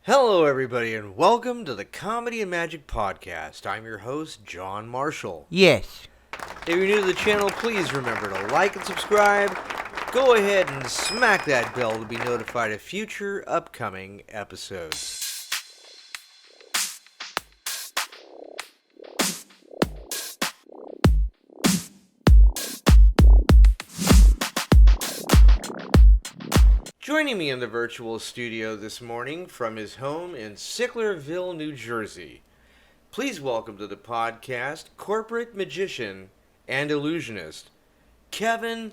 Hello, everybody, and welcome to the Comedy and Magic Podcast. I'm your host, John Marshall. Yes. If you're new to the channel, please remember to like and subscribe. Go ahead and smack that bell to be notified of future upcoming episodes. Joining me in the virtual studio this morning from his home in Sicklerville, New Jersey, please welcome to the podcast corporate magician and illusionist, Kevin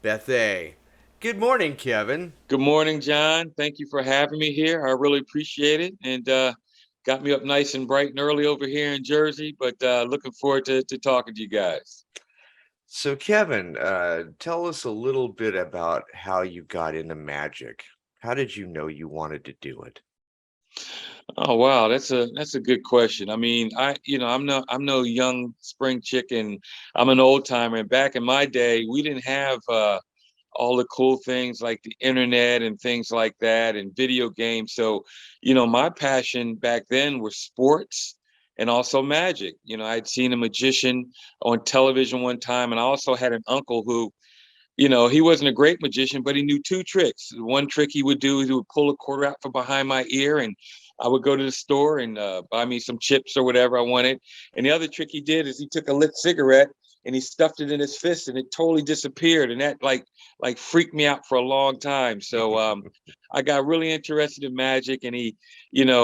Bethea. Good morning, Kevin. Good morning, John. Thank you for having me here. I really appreciate it. And got me up nice and bright and early over here in Jersey, but looking forward to talking to you guys. So, Kevin, tell us a little bit about how you got into magic. How did you know you wanted to do it? Oh wow, that's a good question. I mean, I'm no young spring chicken. I'm an old timer. And back in my day, we didn't have all the cool things like the internet and things like that and video games. So, my passion back then was sports and also magic. I'd seen a magician on television one time, and I also had an uncle who, he wasn't a great magician, but he knew two tricks. One trick he would do is he would pull a quarter out from behind my ear, and I would go to the store and buy me some chips or whatever I wanted. And the other trick he did is he took a lit cigarette and he stuffed it in his fist, and it totally disappeared. And that like freaked me out for a long time. So I got really interested in magic, and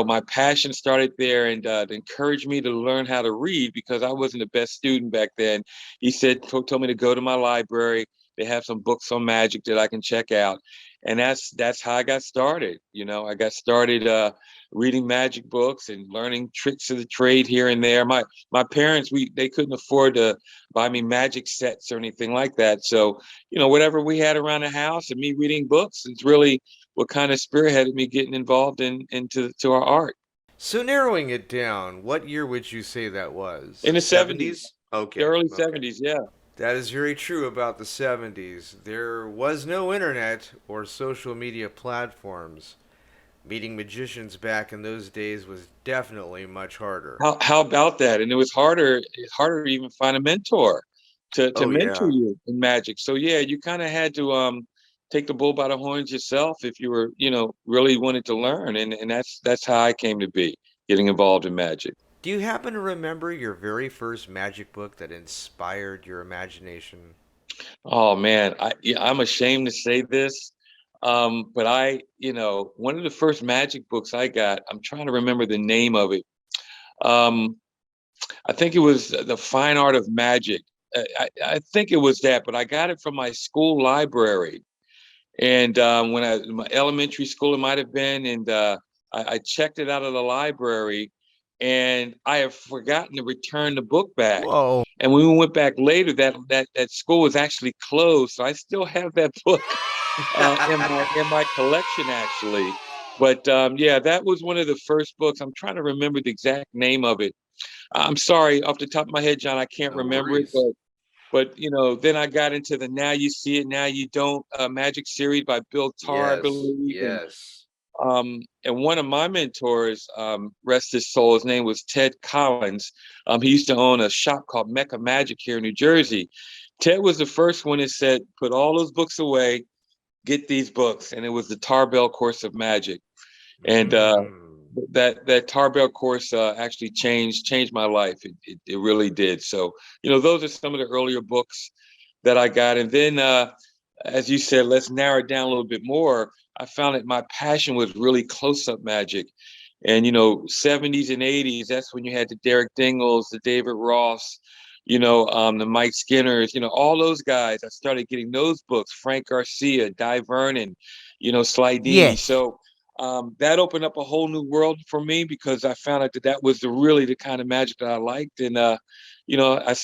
my passion started there, and it encouraged me to learn how to read because I wasn't the best student back then. He told me to go to my library. They have some books on magic that I can check out. And that's how I got started. I got started reading magic books and learning tricks of the trade here and there. My parents, they couldn't afford to buy me magic sets or anything like that. So, whatever we had around the house and me reading books is really what kind of spearheaded me getting involved into our art. So, narrowing it down, what year would you say that was? In the 70s, 70s? the Okay, early okay. 70s, yeah. That is very true about the 70s. There was no internet or social media platforms. Meeting magicians back in those days was definitely much harder. How about that? And it's harder to even find a mentor to Oh, mentor yeah. you in magic. So yeah, you kind of had to take the bull by the horns yourself if you were, really wanted to learn. And that's how I came to be getting involved in magic. Do you happen to remember your very first magic book that inspired your imagination? Oh man, I'm ashamed to say this. But one of the first magic books I got, I'm trying to remember the name of it. Um, I think it was The Fine Art of Magic. I think it was that, but I got it from my school library. And when my elementary school, it might have been, and I checked it out of the library, and I have forgotten to return the book back. Whoa. And when we went back later, that school was actually closed, so I still have that book in my collection actually. But yeah, that was one of the first books. I'm trying to remember the exact name of it. I'm sorry, off the top of my head, John, I can't No remember it, worries. but then I got into the Now You See It, Now You Don't Magic series by Bill Tarr, I Yes, believe, yes. and one of my mentors, rest his soul, his name was Ted Collins. He used to own a shop called Mecca Magic here in New Jersey. Ted was the first one that said, "Put all those books away, get these books," and it was the Tarbell Course of Magic. And Mm. that Tarbell course actually changed my life. It really did. So those are some of the earlier books that I got. And then, as you said, let's narrow it down a little bit more. I found that my passion was really close-up magic. And 70s and 80s, that's when you had the Derek Dingles, the David Ross, the Mike Skinners, all those guys. I started getting those books, Frank Garcia, Di Vernon, Sly Dini. Yes. So that opened up a whole new world for me because I found out that was really the kind of magic that I liked. And, I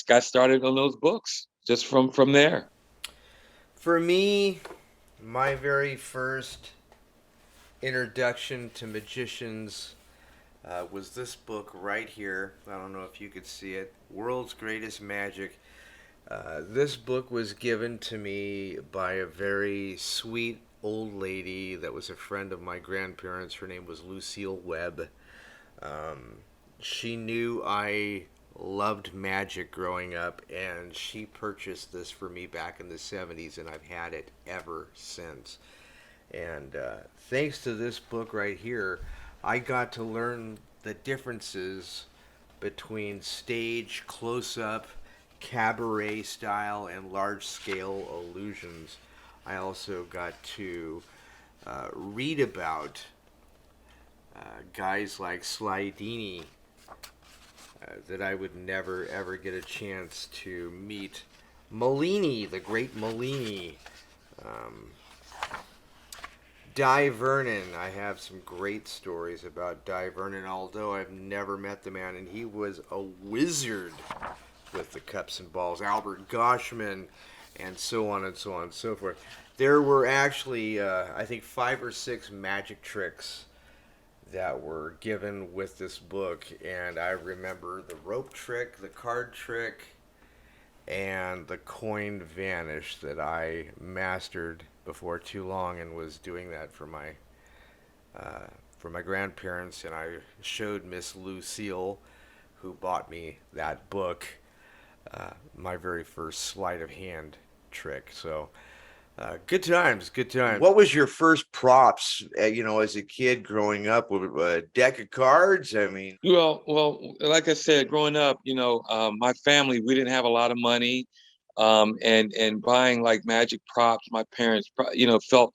got started on those books just from there. For me, my very first introduction to magicians was this book right here. I don't know if you could see it. World's Greatest Magic. This book was given to me by a very sweet old lady that was a friend of my grandparents. Her name was Lucille Webb. Um, she knew I loved magic growing up, and she purchased this for me back in the 70s, and I've had it ever since. And thanks to this book right here, I got to learn the differences between stage, close up, cabaret style, and large scale illusions. I also got to read about guys like Slidini that I would never ever get a chance to meet. Molini, the great Molini. Um, Di Vernon. I have some great stories about Di Vernon, although I've never met the man, and he was a wizard with the cups and balls. Albert Goshman, and so on and so on and so forth. There were actually, I think, 5 or 6 magic tricks that were given with this book, and I remember the rope trick, the card trick, and the coin vanish that I mastered before too long, and was doing that for my grandparents. And I showed Miss Lucille, who bought me that book, my very first sleight of hand trick. So good times, good times. What was your first props, as a kid growing up? With a deck of cards? I mean, Well, like I said, growing up, my family, we didn't have a lot of money, and buying like magic props, my parents, felt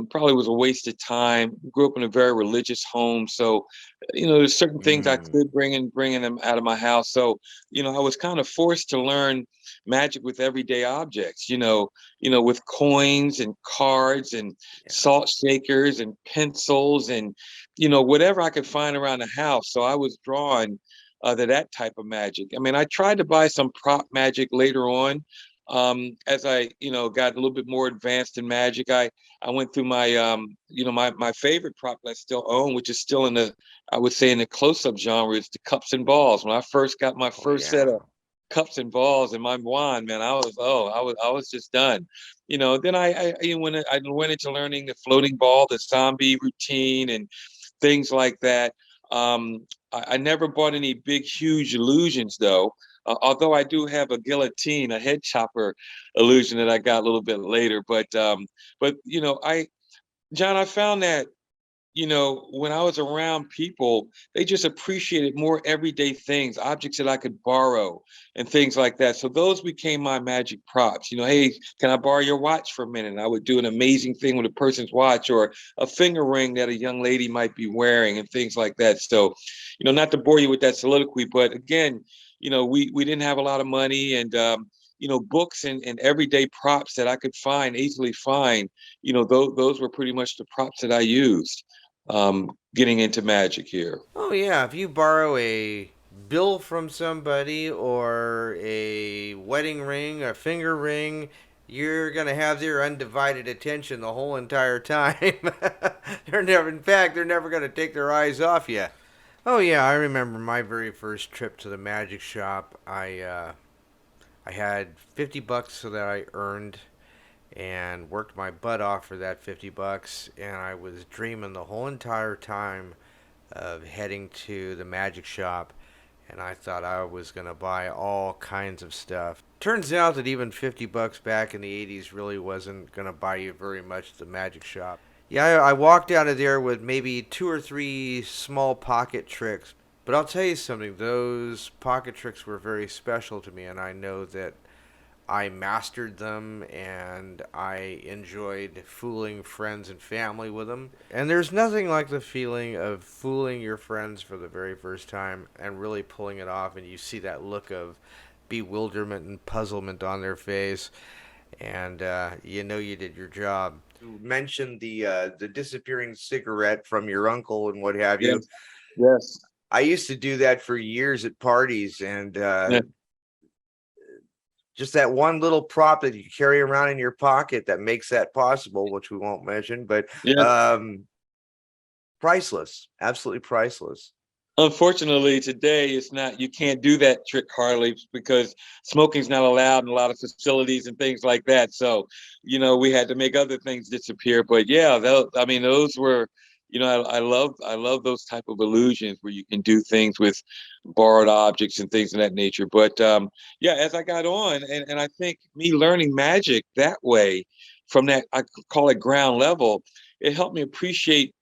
probably was a waste of time. Grew up in a very religious home, so there's certain things I mm, could bringing them out of my house. So I was kind of forced to learn magic with everyday objects. With coins and cards and yeah. salt shakers and pencils and whatever I could find around the house. So I was drawn to that type of magic. I mean, I tried to buy some prop magic later on. As I, got a little bit more advanced in magic, I went through my, my favorite prop that I still own, which is still I would say in the close-up genre, is the cups and balls. When I first got my Oh first set yeah. of cups and balls and my wand, man, I was just done. Then I went into learning the floating ball, the zombie routine, and things like that. I never bought any big, huge illusions though. Although I do have a guillotine, a head chopper illusion that I got a little bit later. But John, I found that when I was around people, they just appreciated more everyday things, objects that I could borrow and things like that. So those became my magic props. Hey, can I borrow your watch for a minute? And I would do an amazing thing with a person's watch, or a finger ring that a young lady might be wearing and things like that. So, not to bore you with that soliloquy, but again, we didn't have a lot of money, and books and everyday props that I could easily find, those were pretty much the props that I used getting into magic here. Oh yeah, if you borrow a bill from somebody, or a wedding ring, a finger ring, you're gonna have their undivided attention the whole entire time. In fact, they're never gonna take their eyes off you. Oh yeah, I remember my very first trip to the magic shop. I had $50 so that I earned, and worked my butt off for that $50, and I was dreaming the whole entire time of heading to the magic shop, and I thought I was going to buy all kinds of stuff. Turns out that even $50 back in the 80s really wasn't going to buy you very much at the magic shop. Yeah, I walked out of there with maybe 2 or 3 small pocket tricks. But I'll tell you something, those pocket tricks were very special to me, and I know that I mastered them, and I enjoyed fooling friends and family with them. And there's nothing like the feeling of fooling your friends for the very first time and really pulling it off, and you see that look of bewilderment and puzzlement on their face, and you did your job. You mentioned the disappearing cigarette from your uncle and what have you. Yes, yes. I used to do that for years at parties, and Yeah, just that one little prop that you carry around in your pocket that makes that possible, which we won't mention, but yeah. priceless, absolutely priceless. Unfortunately, today it's not. You can't do that trick hardly because smoking's not allowed in a lot of facilities and things like that. So, we had to make other things disappear. But yeah, I mean, those were, I love those type of illusions where you can do things with borrowed objects and things of that nature. But yeah, as I got on, and I think me learning magic that way, from that I call it ground level, it helped me appreciate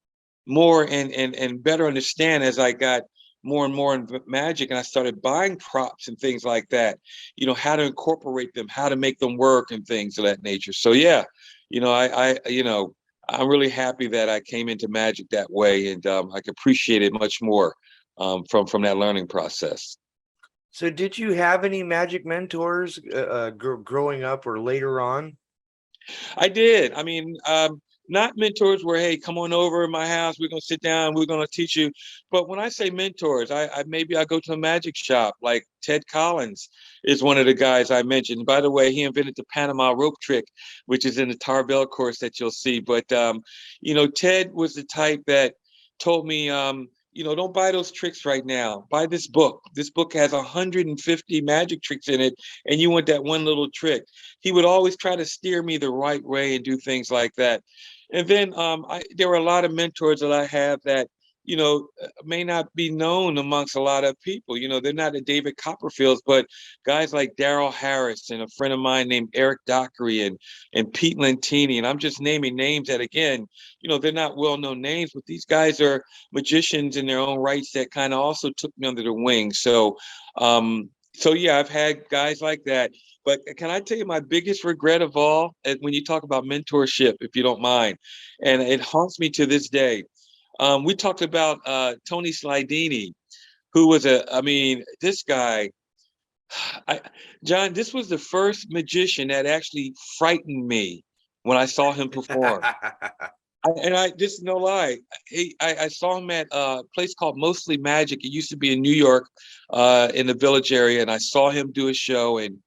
more and better understand as I got more and more in magic, and I started buying props and things like that, how to incorporate them, how to make them work and things of that nature. So yeah, I'm really happy that I came into magic that way, and I can appreciate it much more from that learning process. So, did you have any magic mentors growing up or later on? I did. I mean, not mentors where, hey, come on over to my house. We're gonna sit down. We're gonna teach you. But when I say mentors, I maybe I go to a magic shop. Like Ted Collins is one of the guys I mentioned. By the way, he invented the Panama rope trick, which is in the Tarbell course that you'll see. But Ted was the type that told me, don't buy those tricks right now. Buy this book. This book has 150 magic tricks in it, and you want that one little trick. He would always try to steer me the right way and do things like that. And then there were a lot of mentors that I have that, may not be known amongst a lot of people. They're not the David Copperfields, but guys like Daryl Harris and a friend of mine named Eric Dockery and Pete Lentini. And I'm just naming names that, again, they're not well-known names, but these guys are magicians in their own rights that kind of also took me under their wing. So yeah, I've had guys like that. But can I tell you my biggest regret of all, when you talk about mentorship, if you don't mind, and it haunts me to this day. We talked about Tony Slidini, who was I mean, this guy, I, John, this was the first magician that actually frightened me when I saw him perform. And I just no lie, I saw him at a place called Mostly Magic. It used to be in New York, in the Village area, and I saw him do a show, and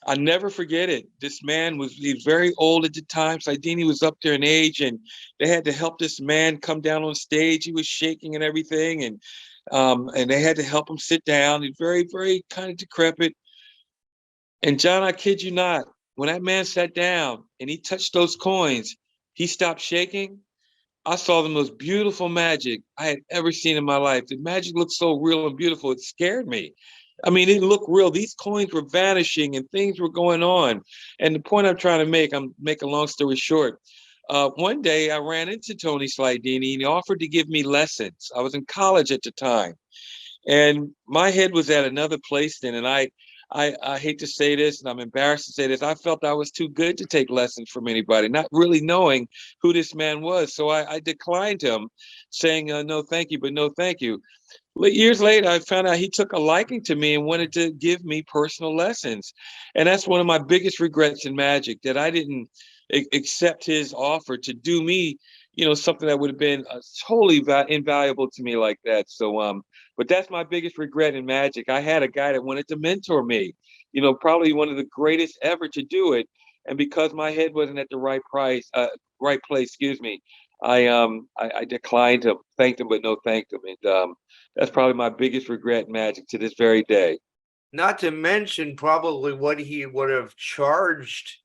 I never forget it. This man he was very old at the time. Saidini was up there in age, and they had to help this man come down on stage. He was shaking and everything, and they had to help him sit down. He's very, very kind of decrepit. And John, I kid you not, when that man sat down and he touched those coins, he stopped shaking. I saw the most beautiful magic I had ever seen in my life. The magic looked so real and beautiful, it scared me. I mean, it looked real. These coins were vanishing and things were going on. And the point I'm trying to make, I'm making a long story short. One day I ran into Tony Slidini and he offered to give me lessons. I was in college at the time. And my head was at another place then. And I hate to say this, and I'm embarrassed to say this. I felt I was too good to take lessons from anybody, not really knowing who this man was. So I declined him, saying, no, thank you, but no, thank you. Years later, I found out he took a liking to me and wanted to give me personal lessons. And that's one of my biggest regrets in magic, that I didn't accept his offer to do me, something that would have been totally invaluable to me like that. So, but that's my biggest regret in magic. I had a guy that wanted to mentor me, probably one of the greatest ever to do it. And because my head wasn't at the right place, excuse me, I declined him, thanked him, but no thanked him. And that's probably my biggest regret in magic to this very day. Not to mention probably what he would have charged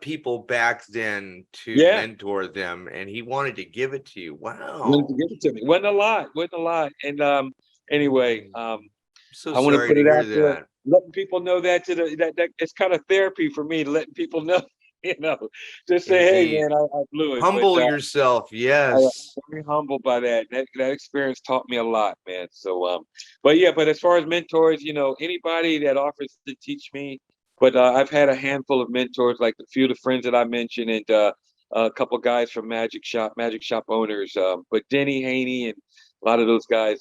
people back then to Yeah, mentor them, and he wanted to give it to you. wanted to Wow. give it to me. Wasn't a lot. And anyway, So I want to sorry put to it hear out there, that. letting people know that that it's kind of therapy for me, letting people know, you know, just say, hey Indeed. man, I blew it. But Humble yourself. I'm Yes. very humbled by that. That experience taught me a lot, man. So but yeah, but as far as mentors, anybody that offers to teach me, but I've had a handful of mentors, like a few of the friends that I mentioned, and a couple guys from Magic Shop owners. But Denny Haney and a lot of those guys.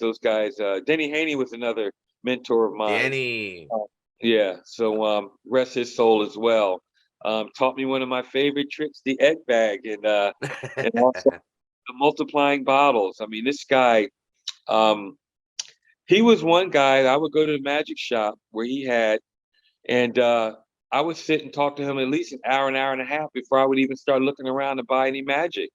Denny Haney was another mentor of mine. Danny. Uh, yeah, so rest his soul as well. Taught me one of my favorite tricks, the egg bag, and also the multiplying bottles. I mean, this guy, um, he was one guy. I would go to the magic shop where he had, and I would sit and talk to him at least an hour and a half before I would even start looking around to buy any magic.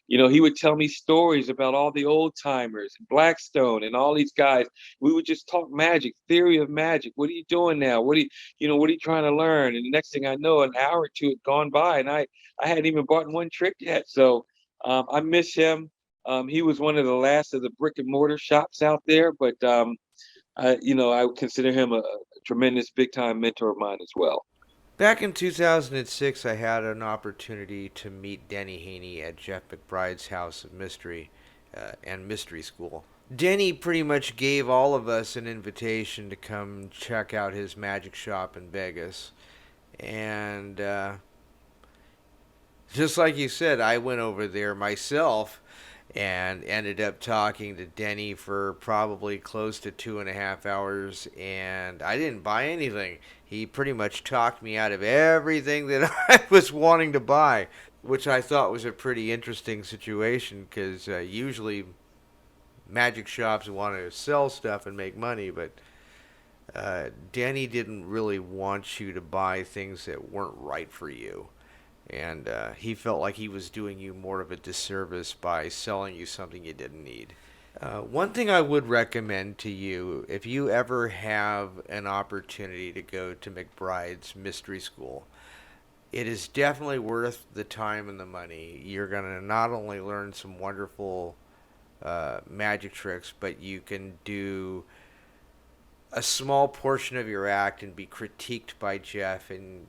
He would tell me stories about all the old timers, Blackstone, and all these guys. We would just talk magic, theory of magic. What are you doing now? What are you trying to learn? And the next thing I know, an hour or two had gone by, and I hadn't even bought one trick yet. So I miss him. He was one of the last of the brick and mortar shops out there, but I would consider him a tremendous big time mentor of mine as well. Back in 2006, I had an opportunity to meet Denny Haney at Jeff McBride's House of Mystery and Mystery School. Denny pretty much gave all of us an invitation to come check out his magic shop in Vegas. And just like you said, I went over there myself and ended up talking to Denny for probably close to 2.5 hours, and I didn't buy anything. He pretty much talked me out of everything that I was wanting to buy, which I thought was a pretty interesting situation because usually magic shops want to sell stuff and make money, but Denny didn't really want you to buy things that weren't right for you. And he felt like he was doing you more of a disservice by selling you something you didn't need. One thing I would recommend to you, if you ever have an opportunity to go to McBride's Mystery School, it is definitely worth the time and the money. You're going to not only learn some wonderful magic tricks, but you can do a small portion of your act and be critiqued by Jeff, and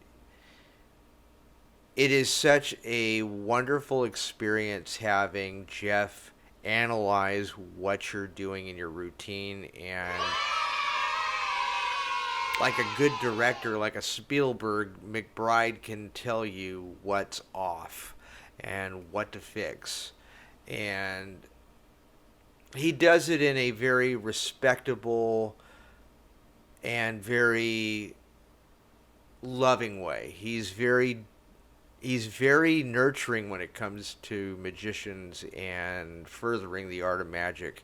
it is such a wonderful experience having Jeff analyze what you're doing in your routine, and like a good director, like a Spielberg, McBride can tell you what's off and what to fix. And he does it in a very respectable and very loving way. He's very nurturing when it comes to magicians and furthering the art of magic.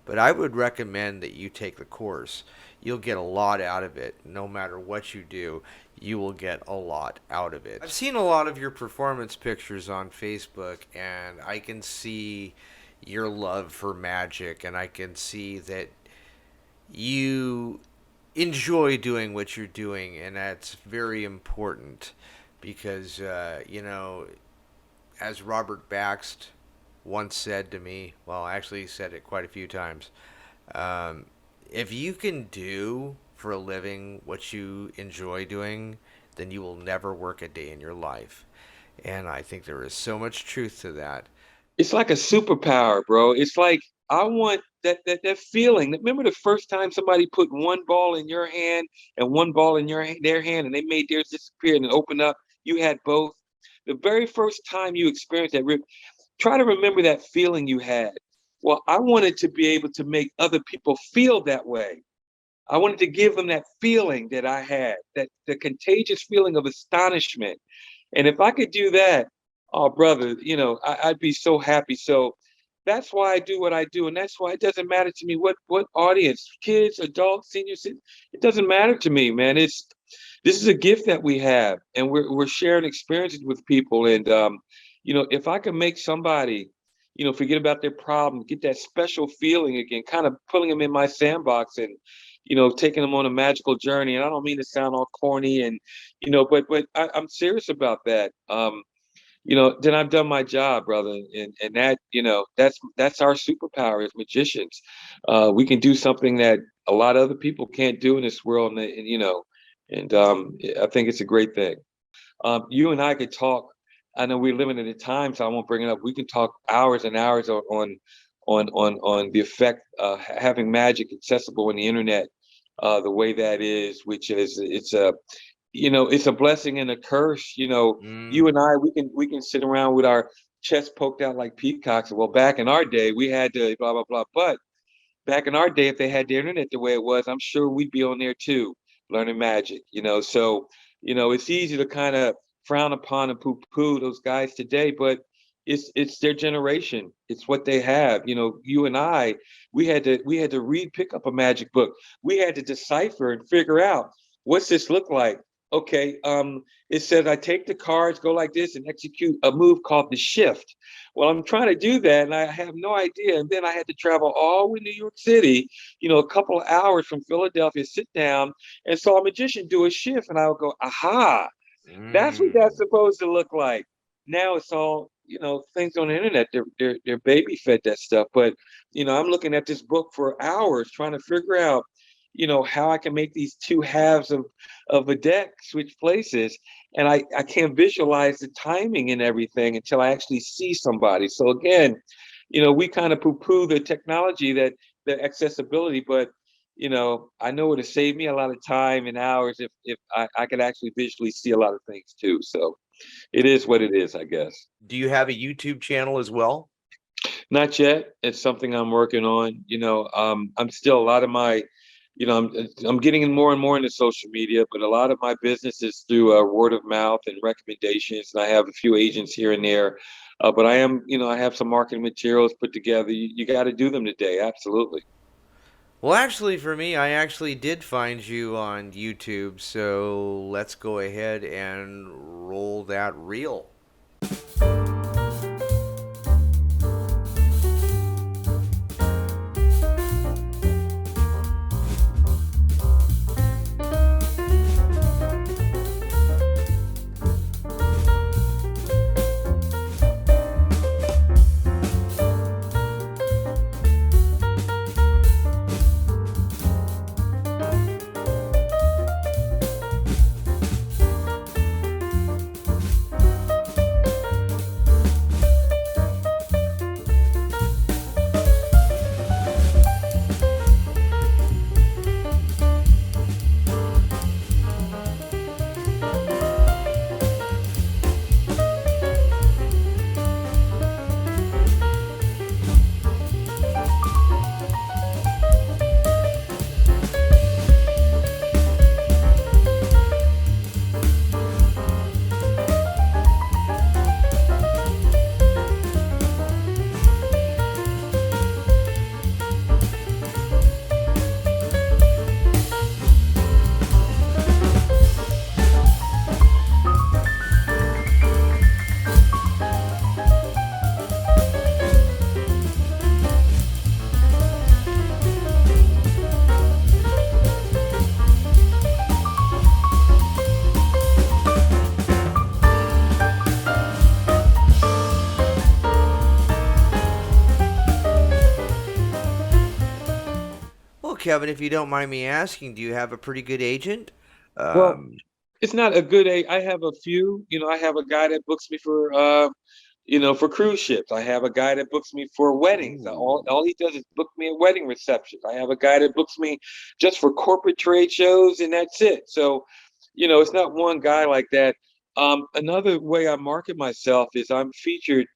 But I would recommend that you take the course. You'll get a lot out of it. No matter what you do, you will get a lot out of it. I've seen a lot of your performance pictures on Facebook, and I can see your love for magic, and I can see that you enjoy doing what you're doing, and that's very important because, as Robert Baxt once said to me, well, actually, he said it quite a few times. Um, if you can do for a living what you enjoy doing, then you will never work a day in your life. And I think there is so much truth to that. It's like a superpower, bro. It's like I want that feeling. Remember the first time somebody put one ball in your hand and one ball in their hand, and they made theirs disappear and open up. You had both. The very first time you experienced that, try to remember that feeling you had. Well, I wanted to be able to make other people feel that way. I wanted to give them that feeling that I had, that the contagious feeling of astonishment. And if I could do that, oh brother, I'd be so happy. So that's why I do what I do, and that's why it doesn't matter to me what audience, kids, adults, seniors. It doesn't matter to me, man. This is a gift that we have, and we're sharing experiences with people. And if I can make somebody, forget about their problem, get that special feeling again, kind of pulling them in my sandbox and taking them on a magical journey. And I don't mean to sound all corny, and but I'm serious about that. Then I've done my job, brother. And that, that's our superpower as magicians. We can do something that a lot of other people can't do in this world. And I think it's a great thing. You and I could talk. I know we're limited in time, so I won't bring it up. We can talk hours and hours on the effect having magic accessible on the internet, the way that is, which is it's a blessing and a curse. You and I, we can sit around with our chests poked out like peacocks. Well, back in our day, we had to blah blah blah. But back in our day, if they had the internet the way it was, I'm sure we'd be on there too, learning magic. So it's easy to kind of frown upon and poo-poo those guys today, but it's their generation. It's what they have. You and I, we had to read, pick up a magic book. We had to decipher and figure out what's this look like. Okay. It says I take the cards, go like this, and execute a move called the shift. Well, I'm trying to do that, and I have no idea. And then I had to travel all the way to New York City, a couple of hours from Philadelphia, sit down, and saw a magician do a shift, and I would go, aha, that's what that's Mm. supposed to look like. Now it's all, things on the internet. They're baby fed that stuff. But, I'm looking at this book for hours trying to figure out, how I can make these two halves of a deck switch places. And I can't visualize the timing and everything until I actually see somebody. So again, we kind of poo-poo the technology, that the accessibility, but I know it'll save me a lot of time and hours if I could actually visually see a lot of things too. So it is what it is, I guess. Do you have a YouTube channel as well? Not yet. It's something I'm working on. I'm still a lot of my, I'm getting in more and more into social media, but a lot of my business is through word of mouth and recommendations. And I have a few agents here and there. But I am, I have some marketing materials put together. You got to do them today. Absolutely. Well, actually, for me, I actually did find you on YouTube, so let's go ahead and roll that reel. Well, Kevin, if you don't mind me asking, do you have a pretty good agent? Well, Um, it's not a good I have a few. I have a guy that books me for cruise ships. I have a guy that books me for weddings. ooh. All he does is book me at wedding receptions. I have a guy that books me just for corporate trade shows, and that's it. So, it's not one guy like that. Another way I market myself is I'm featured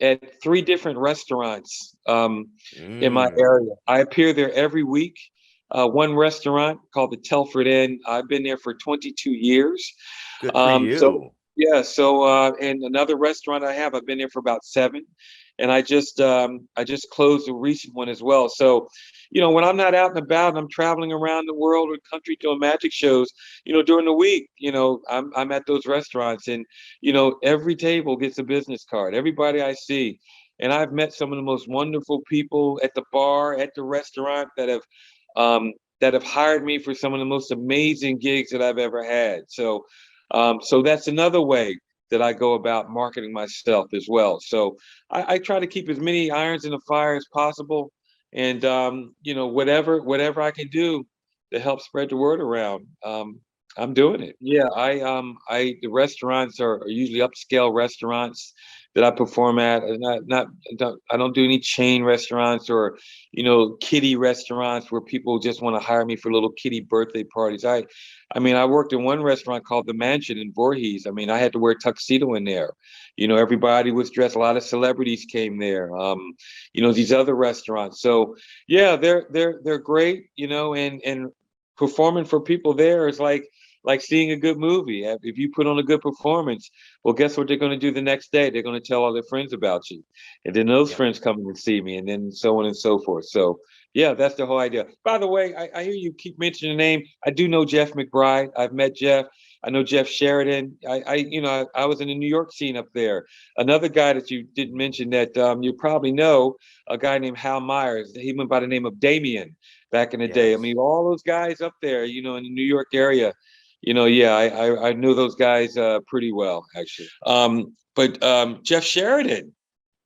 at three different restaurants in my Mm, area. I appear there every week. One restaurant called the Telford Inn. I've been there for 22 years. good for So you. yeah, and another restaurant I've been there for about 7, and I just closed a recent one as well. So, when I'm not out and about, and I'm traveling around the world or country doing magic shows. During the week, I'm at those restaurants, and every table gets a business card. Everybody I see, and I've met some of the most wonderful people at the bar, at the restaurant um, that have hired me for some of the most amazing gigs that I've ever had. So that's another way that I go about marketing myself as well. So I try to keep as many irons in the fire as possible, and whatever I can do to help spread the word around. I'm doing it. Yeah, the restaurants are usually upscale restaurants that I perform at. I don't do any chain restaurants or kiddie restaurants where people just want to hire me for little kiddie birthday parties. I mean, I worked in one restaurant called The Mansion in Voorhees. I mean, I had to wear a tuxedo in there. Everybody was dressed. A lot of celebrities came there. These other restaurants. So yeah, they're great. And performing for people there is like seeing a good movie. If you put on a good performance, well, guess what they're going to do the next day? They're going to tell all their friends about you, and then those Yep. friends come in and see me, and then so on and so forth. So yeah, that's the whole idea. By the way, I hear you keep mentioning the name. I do know Jeff McBride. I've met Jeff. I know Jeff Sheridan. I was in the New York scene up there. Another guy that you didn't mention that you probably know, a guy named Hal Myers. He went by the name of Damien back in the day. I Yes. mean, all those guys up there, in the New York area, yeah, I knew those guys pretty well, actually. But Jeff Sheridan,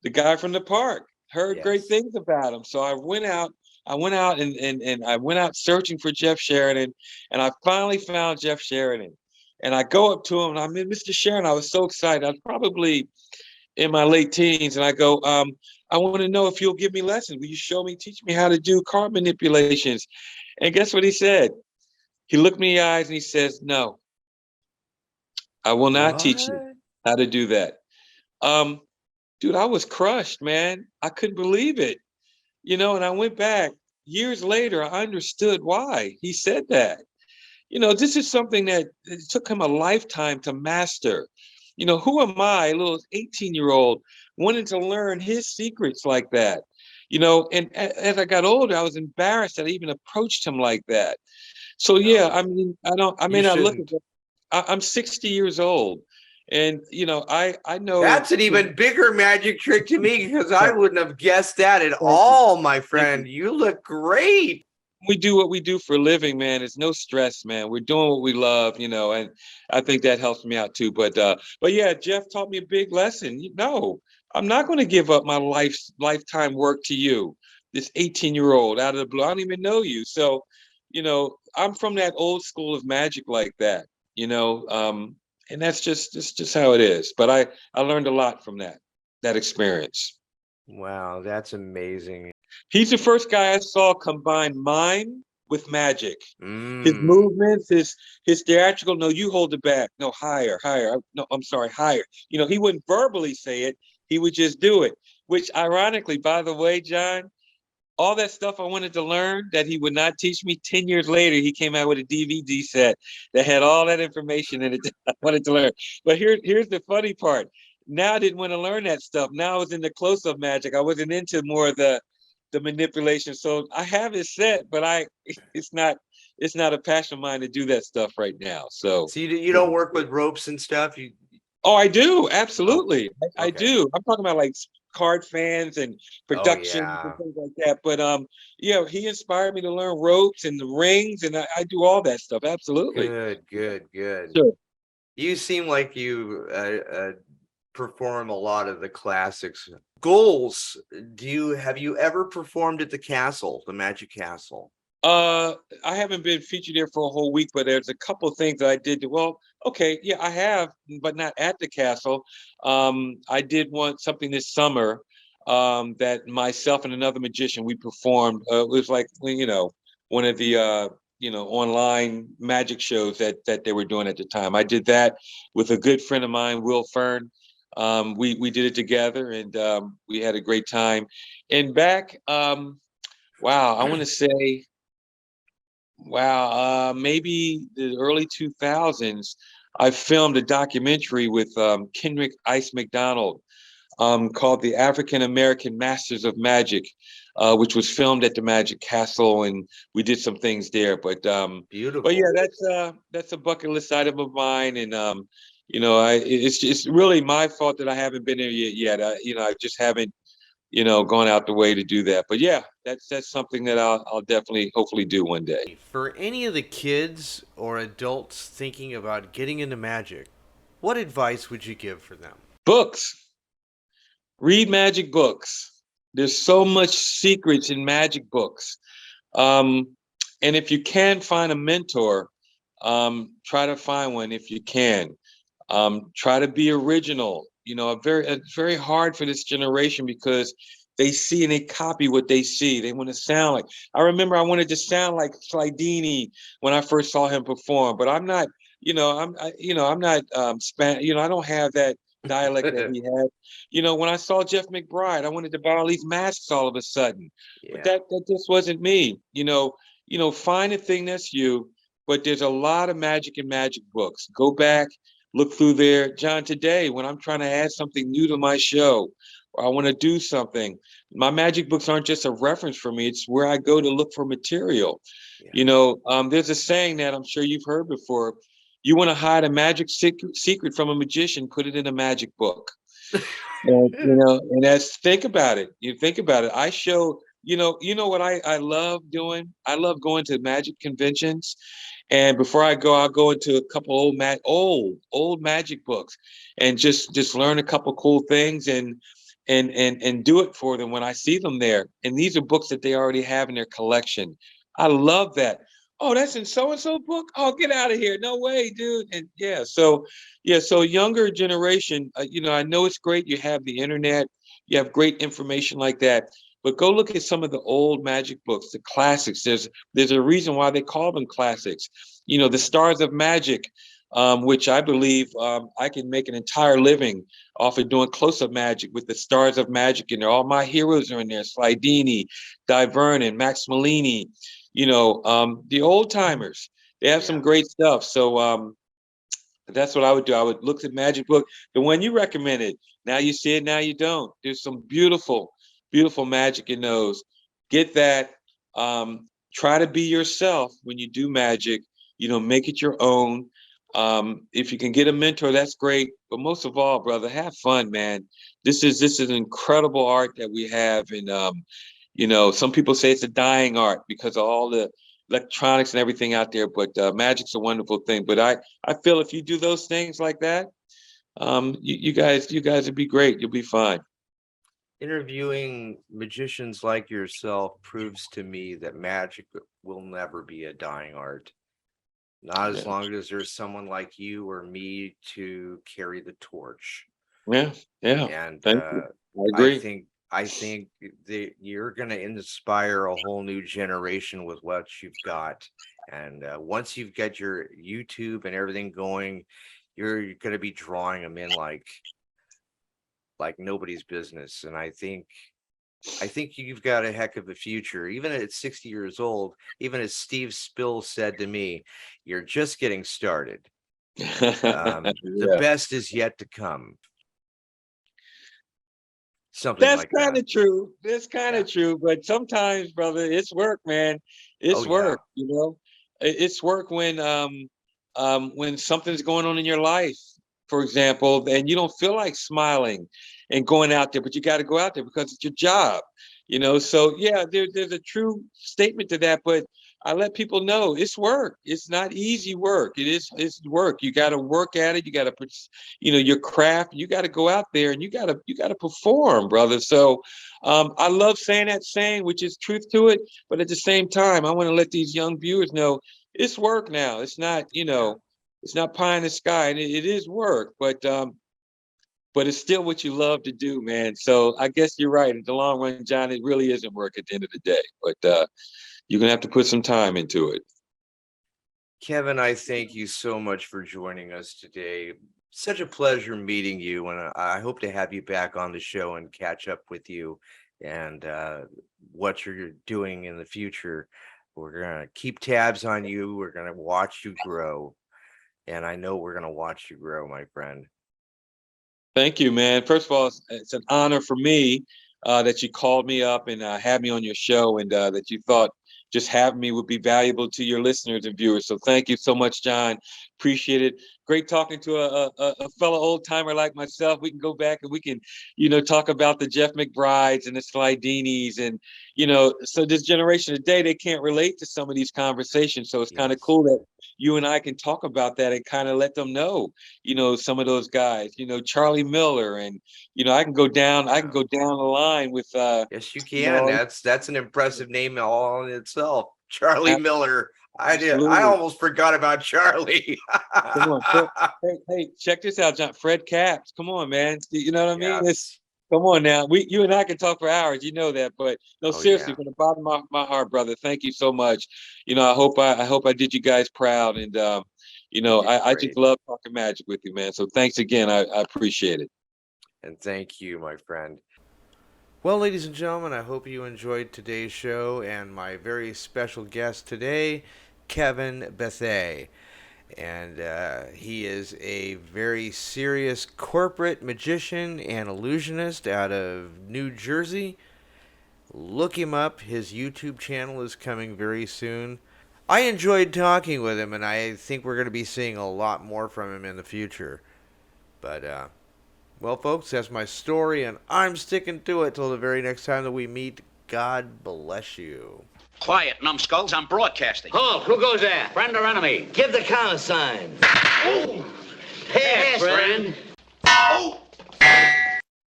the guy from the park, heard great Yes. things about him. So I went out and I went out searching for Jeff Sheridan, and I finally found Jeff Sheridan. And I go up to him and I'm in, Mr. Sheridan. I was so excited. I was probably in my late teens, and I go, I want to know if you'll give me lessons. Will you show me, teach me how to do card manipulations? And guess what he said? He looked me in the eyes and he says, "No, I will not teach you What? how to do that." Um, Dude, I was crushed, man. I couldn't believe it. And I went back years later, I understood why he said that. This is something that it took him a lifetime to master. Who am I, a little 18-year-old, wanting to learn his secrets like that? And as I got older, I was embarrassed that I even approached him like that. So yeah, I No, mean, I you may not look at shouldn't. it. I'm 60 years old, and I know. That's an even bigger magic trick to me because I wouldn't have guessed that at Thank you. all, my Thank you. friend. You look great. We do what we do for a living, man. It's no stress, man. We're doing what we love, and I think that helps me out too. But yeah, Jeff taught me a big lesson. No, I'm not going to give up my lifetime work to you, this 18-year-old out of the blue. I don't even know you. So, I'm from that old school of magic like that, and that's just how it is. But I learned a lot from that experience. Wow, that's amazing. He's the first guy I saw combine mime with magic. His Mm. movements, his theatrical, no, you hold it back. No, higher, higher. No, I'm sorry, higher. He wouldn't verbally say it. He would just do it. Which ironically, by the way, John, all that stuff I wanted to learn that he would not teach me, 10 years later, he came out with a DVD set that had all that information in it that I wanted to learn. But here's the funny part. Now I didn't want to learn that stuff. Now I was into close-up magic. I wasn't into more of the manipulation. So I have it set, but it's not it's not a passion of mine to do that stuff right now. So So you don't work with ropes and stuff? You oh, I do, oh, absolutely. I okay. do. I'm talking about like card fans and Oh productions and yeah. things like that. But yeah, he inspired me to learn ropes and the rings, and I do all that stuff. Absolutely. Good, good, good. Sure. You seem like you perform a lot of the classics. Goals. Have you ever performed at the castle, the Magic Castle? Uh, I haven't been featured there for a whole week, but there's a couple of things that I did. Well, okay, yeah, I have, but not at the castle. I did want something this summer that myself and another magician we performed. It was like one of the online magic shows that they were doing at the time. I did that with a good friend of mine, Will Fern. We did it together, and we had a great time. And back, wow, I want to say. Wow, maybe the early 2000s, I filmed a documentary with Kendrick Ice McDonald called The African American Masters of Magic, which was filmed at the Magic Castle, and we did some things there. But yeah, Beautiful. that's a bucket list item of mine, and it's really my fault that I haven't been there yet. I just haven't gone out the way to do that. But yeah, that's something that I'll definitely hopefully do one day. For any of the kids or adults thinking about getting into magic, what advice would you give for them? Books. Read magic books. There's so much secrets in magic books. Um, and if you can find a mentor, try to find one if you can. Try to be original. It's very hard for this generation because they see and they copy what they see. They want to sound like. I remember I wanted to sound like Slidini when I first saw him perform, but I'm not. I'm not span. I don't have that dialect that he had. When I saw Jeff McBride, I wanted to buy all these masks all of a sudden, but Yeah. that just wasn't me. Find a thing that's you. But there's a lot of magic in magic books. Go back, look through there. John, today, when I'm trying to add something new to my show, or I want to do something, my magic books aren't just a reference for me. It's where I go to look for material. Yeah. There's a saying that I'm sure you've heard before. You want to hide a magic secret from a magician, put it in a magic book. And, and that's, think about it. You think about it. I show, what I love doing? I love going to magic conventions. And before I go, I'll go into a couple old magic books and just learn a couple cool things and do it for them when I see them there. And these are books that they already have in their collection. I love that. Oh, that's in so and so book. Oh, get out of here! No way, dude. And so younger generation. I know it's great. You have the internet. You have great information like that. But go look at some of the old magic books, the classics. There's a reason why they call them classics. The Stars of Magic, which I believe I can make an entire living off of doing close-up magic with the Stars of Magic in there. All my heroes are in there: Slidini, Vernon, Max Malini. The old timers. They have some Yeah. great stuff. So that's what I would do. I would look at magic book, the one you recommended. Now you see it, now you don't. There's some beautiful, beautiful magic in those. Get that. Try to be yourself when you do magic. Make it your own. If you can get a mentor, that's great. But most of all, brother, have fun, man. This is an incredible art that we have, and some people say it's a dying art because of all the electronics and everything out there. But magic's a wonderful thing. But I feel if you do those things like that, you guys would be great. You'll be fine. Interviewing magicians like yourself proves to me that magic will never be a dying art. Not as Yeah, long as there's someone like you or me to carry the torch. yeah, yeah. And Thank you. I I agree. think I think that you're going to inspire a whole new generation with what you've got. And once you've got your YouTube and everything going, you're going to be drawing them in like nobody's business. And I think you've got a heck of a future, even at 60 years old. Even as Steve Spill said to me, you're just getting started. The Yeah. best is yet to come. Something That's like kind that. of true. That's kind Yeah. of true. But sometimes, brother, it's work, man. Oh It's yeah. work, It's work when something's going on in your life, for example, and you don't feel like smiling and going out there, but you got to go out there because it's your job, So yeah, there's a true statement to that, but I let people know it's work. It's not easy work. It's work. You got to work at it. You got to put, your craft. You got to go out there and you got to perform, brother. So I love saying that saying, which is truth to it, but at the same time, I want to let these young viewers know it's work now. It's not, Yeah. it's not pie in the sky, and it is work, but it's still what you love to do, man. So I guess you're right. In the long run, John, it really isn't work at the end of the day. But you're gonna have to put some time into it. Kevin, I thank you so much for joining us today. Such a pleasure meeting you, and I hope to have you back on the show and catch up with you and what you're doing in the future. We're going to keep tabs on you. We're going to watch you grow. And I know we're going to watch you grow, my friend. Thank you, man. First of all, it's an honor for me that you called me up and had me on your show, and that you thought just having me would be valuable to your listeners and viewers. So thank you so much, John. Appreciate it. Great talking to a fellow old timer like myself. We can go back and we can, talk about the Jeff McBrides and the Slidinis, and so this generation today, they can't relate to some of these conversations. So it's kind of Yes. cool that you and I can talk about that and kind of let them know, some of those guys, Charlie Miller, and I can Yeah. go down the line with Yes, you you can. know, That's an impressive name all in itself. Charlie Miller. I did. I absolutely. almost forgot about Charlie. Come on, hey, check this out, John. Fred Capps. Come on, man. You know what I mean? It's Yes. Come on now. You and I can talk for hours. You know that, but no, Oh seriously, yeah. from the bottom of my heart, brother. Thank you so much. I hope I did you guys proud, and You did I just great. love talking magic with you, man. So thanks again. I appreciate it. And thank you, my friend. Well, ladies and gentlemen, I hope you enjoyed today's show and my very special guest today, Kevin Bethea. And he is a very serious corporate magician and illusionist out of New Jersey. Look him up. His YouTube channel is coming very soon. I enjoyed talking with him, and I think we're going to be seeing a lot more from him in the future. But, well, folks, that's my story, and I'm sticking to it till the very next time that we meet. God bless you. Quiet, numbskulls. I'm broadcasting. Halt, who goes there? Friend or enemy? Give the countersign. Oh! Pass, friend. Oh!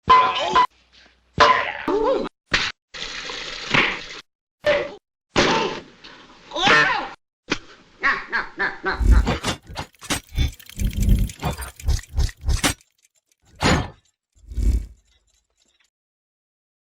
Oh!